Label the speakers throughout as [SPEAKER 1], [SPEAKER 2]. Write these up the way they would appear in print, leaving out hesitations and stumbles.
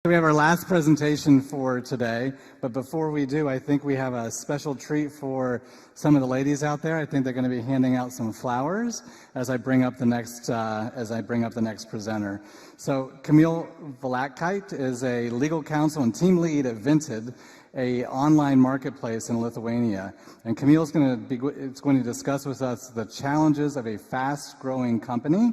[SPEAKER 1] We have our last presentation for today, but before we do, I think we have a special treat for some of the ladies out there. I think they're going to be handing out some flowers as I bring up the next presenter. So Kamile Valatkaite is a legal counsel and team lead at Vinted, a online marketplace in Lithuania. And Kamile is going to discuss with us the challenges of a fast-growing company.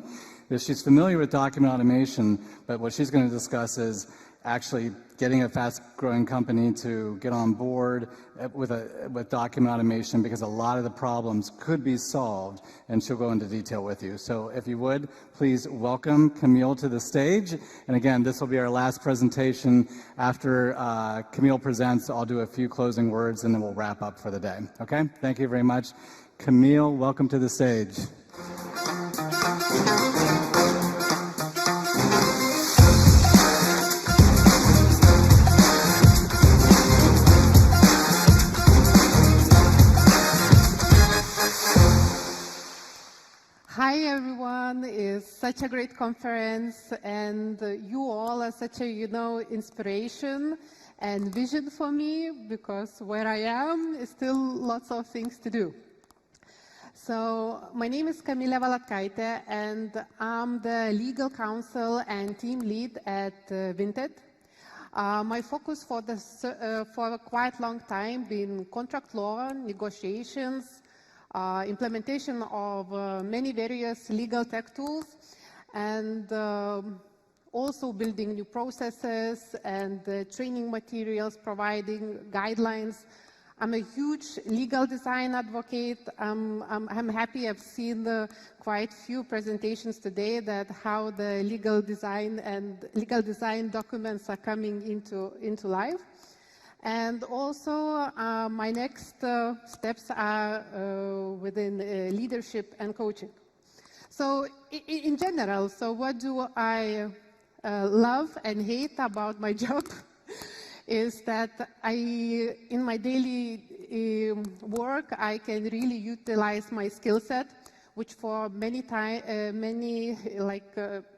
[SPEAKER 1] She's familiar with document automation, but what she's going to discuss is actually getting a fast-growing company to get on board with document automation, because a lot of the problems could be solved, and she'll go into detail with you. So if you would, please welcome Kamile to the stage. And again, this will be our last presentation. After Kamile presents, I'll do a few closing words, and then we'll wrap up for the day. Okay? Thank you very much. Kamile, welcome to the stage.
[SPEAKER 2] Hi everyone, it's such a great conference, and you all are such a, inspiration and vision for me, because where I am is still lots of things to do. So my name is Kamile Valatkaite, and I'm the legal counsel and team lead at Vinted. My focus for a quite long time been contract law, negotiations, implementation of many various legal tech tools, and also building new processes and training materials, providing guidelines. I'm a huge legal design advocate. I'm happy I've seen quite few presentations today that how the legal design documents are coming into life. And also, my next steps are within leadership and coaching. So in general, so what do I love and hate about my job is that in my daily work, I can really utilize my skill set, which for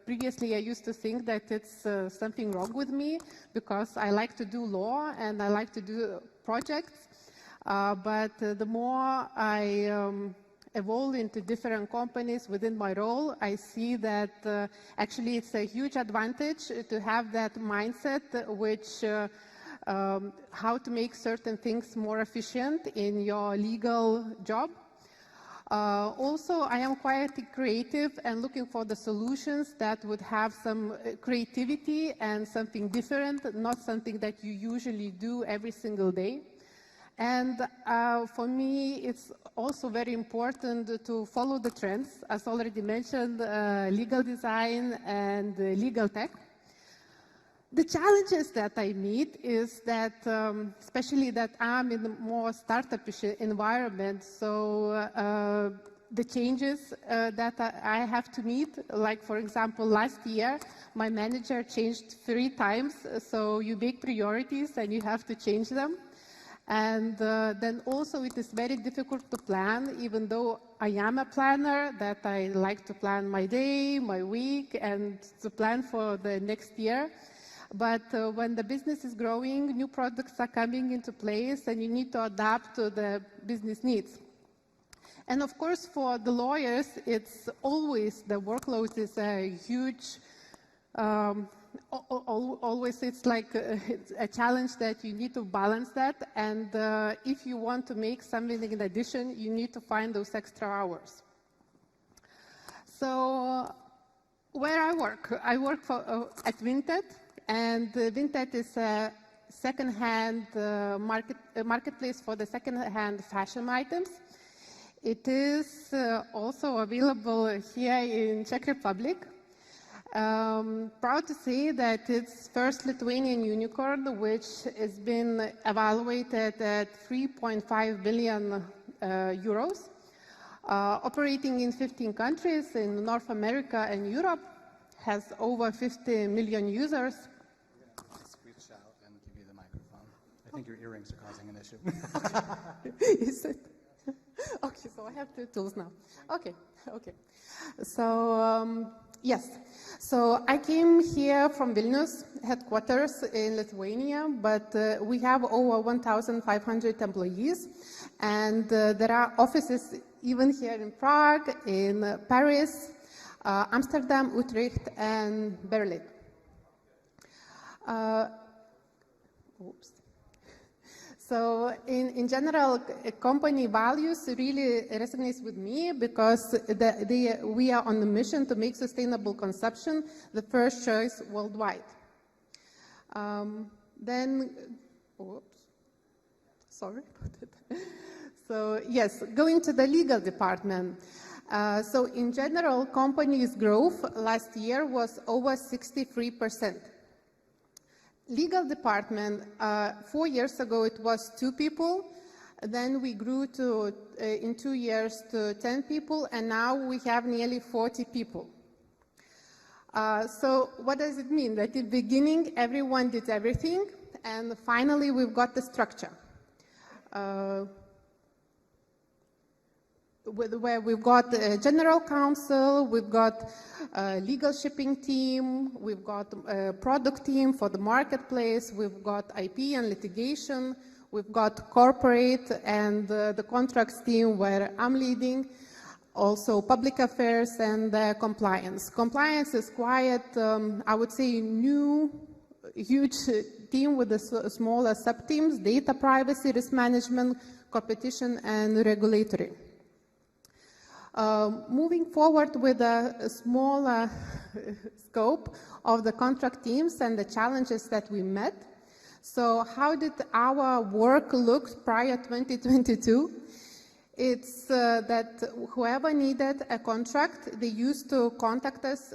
[SPEAKER 2] previously I used to think that it's something wrong with me, because I like to do law and I like to do projects. But the more I evolve into different companies within my role, I see that actually it's a huge advantage to have that mindset, which how to make certain things more efficient in your legal job. Also, I am quite creative and looking for the solutions that would have some creativity and something different, not something that you usually do every single day. And for me, it's also very important to follow the trends, as already mentioned, legal design and legal tech. The challenges that I meet is that, especially that I'm in a more startup-ish environment, so the changes that I have to meet, like for example, last year, my manager changed 3 times, so you make priorities and you have to change them. And then also it is very difficult to plan, even though I am a planner, that I like to plan my day, my week, and to plan for the next year. But when the business is growing, new products are coming into place, and you need to adapt to the business needs. And of course, for the lawyers, it's always, the workload is a huge, always it's like a challenge that you need to balance that. And if you want to make something in addition, you need to find those extra hours. So where I work at Vinted. And Vinted is a second-hand marketplace for the second-hand fashion items. It is also available here in Czech Republic. Proud to say that it's first Lithuanian unicorn, which has been evaluated at 3.5 billion euros, operating in 15 countries in North America and Europe, has over 50 million users.
[SPEAKER 1] I think your earrings are causing an issue.
[SPEAKER 2] Is it? Okay, so I have 2 tools now. Okay. So Yes. So I came here from Vilnius, headquarters in Lithuania, but we have over 1,500 employees, and there are offices even here in Prague, in Paris, Amsterdam, Utrecht, and Berlin. Oops. So in general, company values really resonates with me because we are on the mission to make sustainable consumption the first choice worldwide. Sorry about it. So yes, going to the legal department. So in general, company's growth last year was over 63%. Legal department, 4 years ago it was 2 people, then we grew to, in 2 years to 10 people, and now we have nearly 40 people. So what does it mean? That in the beginning everyone did everything, and finally we've got the structure. Where we've got a general counsel, we've got a legal shipping team, we've got a product team for the marketplace, we've got IP and litigation, we've got corporate and the contracts team where I'm leading, also public affairs and compliance. Compliance is quite, I would say, new, huge team with the smaller sub-teams, data privacy, risk management, competition and regulatory. Moving forward with a smaller scope of the contract teams and the challenges that we met. So how did our work look prior 2022? It's that whoever needed a contract, they used to contact us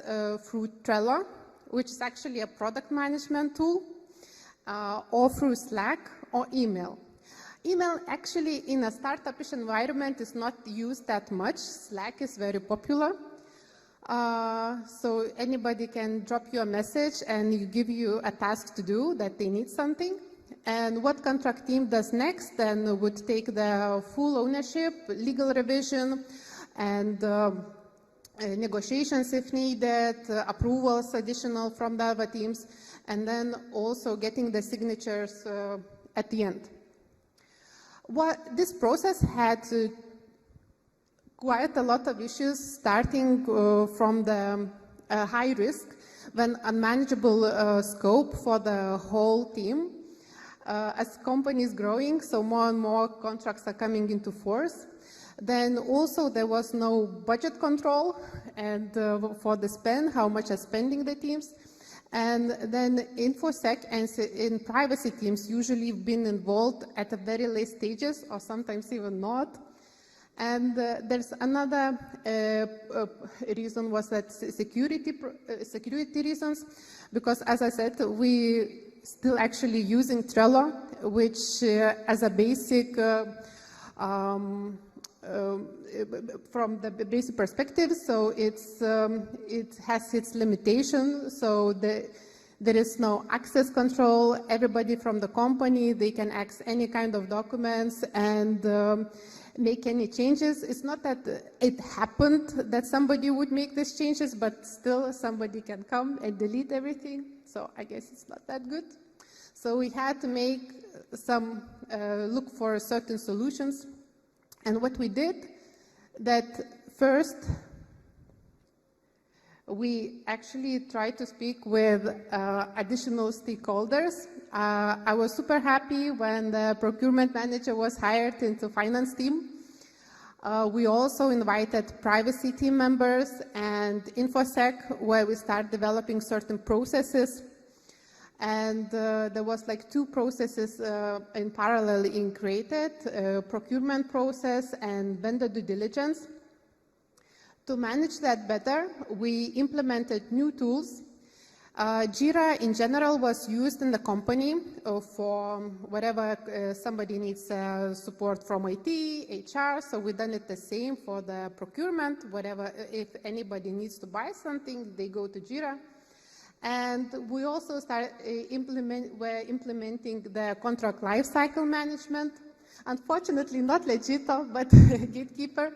[SPEAKER 2] through Trello, which is actually a product management tool, or through Slack or email. Email actually in a startup-ish environment is not used that much. Slack is very popular. So anybody can drop you a message and give you a task to do that they need something. And what contract team does next then would take the full ownership, legal revision, and negotiations if needed, approvals additional from the other teams, and then also getting the signatures at the end. This process had quite a lot of issues, starting from the high risk, when unmanageable scope for the whole team. As company is growing, so more and more contracts are coming into force. Then also there was no budget control and for the spend, how much are spending the teams. And then InfoSec and in privacy teams usually been involved at the very late stages or sometimes even not. And there's another reason was that security reasons, because as I said, we still actually using Trello, which as a basic from the basic perspective, so it has its limitations. So there is no access control. Everybody from the company, they can access any kind of documents and make any changes. It's not that it happened that somebody would make these changes, but still somebody can come and delete everything. So I guess it's not that good. So we had to make some look for certain solutions. And what we did, that first, we actually tried to speak with additional stakeholders. I was super happy when the procurement manager was hired into finance team. We also invited privacy team members and InfoSec, where we start developing certain processes. And there was like 2 processes in parallel in created, procurement process and vendor due diligence. To manage that better, we implemented new tools. Jira in general was used in the company for whatever somebody needs support from IT, HR, so we done it the same for the procurement. Whatever, if anybody needs to buy something, they go to Jira. And we also implementing the contract lifecycle management. Unfortunately, not Legito, but Gatekeeper.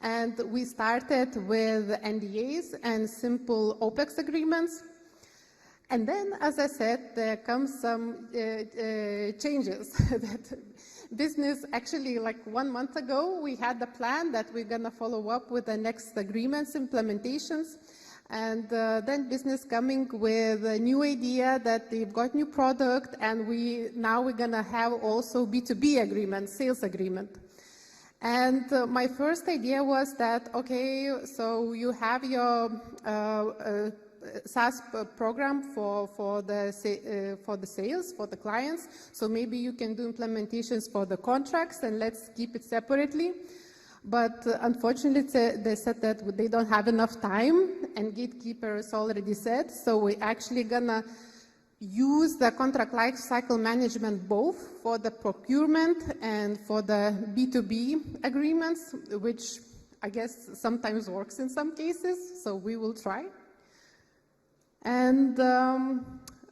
[SPEAKER 2] And we started with NDAs and simple OPEX agreements. And then, as I said, there comes some changes. That business, actually, like 1 month ago, we had the plan that we're going to follow up with the next agreements, implementations. And then business coming with a new idea that they've got new product, and now we're going to have also B2B agreement, sales agreement. And my first idea was that, okay, so you have your SaaS program for the sales, for the clients, so maybe you can do implementations for the contracts, and let's keep it separately. But unfortunately, they said that they don't have enough time, and Gatekeeper is already said, so we're actually gonna use the contract lifecycle management both for the procurement and for the B2B agreements, which I guess sometimes works in some cases, so we will try. And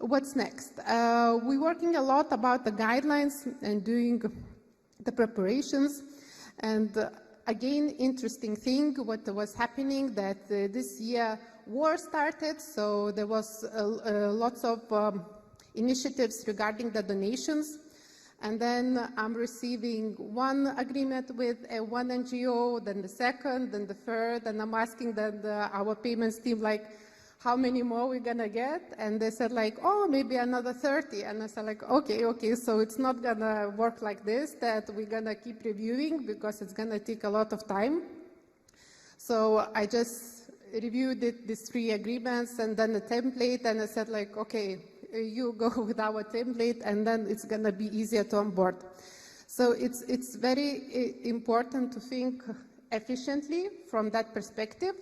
[SPEAKER 2] what's next? We're working a lot about the guidelines and doing the preparations. And again, interesting thing, what was happening that this year war started, so there was lots of initiatives regarding the donations. And then I'm receiving one agreement with one NGO, then the second, then the third, and I'm asking our payments team, like, how many more we're gonna get? And they said, like, oh, maybe another 30. And I said, like, okay, so it's not gonna work like this, that we're gonna keep reviewing because it's gonna take a lot of time. So I just reviewed these 3 agreements and then the template, and I said, like, okay, you go with our template, and then it's gonna be easier to onboard. So it's very important to think efficiently from that perspective,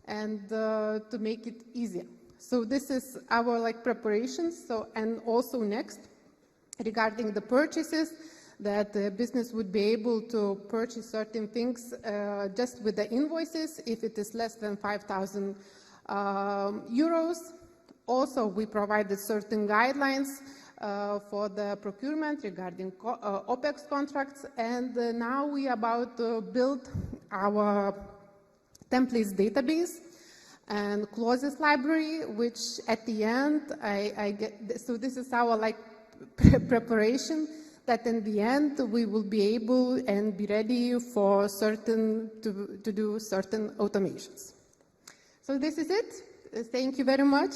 [SPEAKER 2] and to make it easier. So this is our preparations. So, and also next, regarding the purchases, that the business would be able to purchase certain things just with the invoices if it is less than 5,000 euros. Also, we provided certain guidelines for the procurement regarding OPEX contracts, and now we are about to build our templates database and clauses library, which at the end I get. So this is our preparation, that in the end we will be able and be ready for to do certain automations. So this is it. Thank you very much.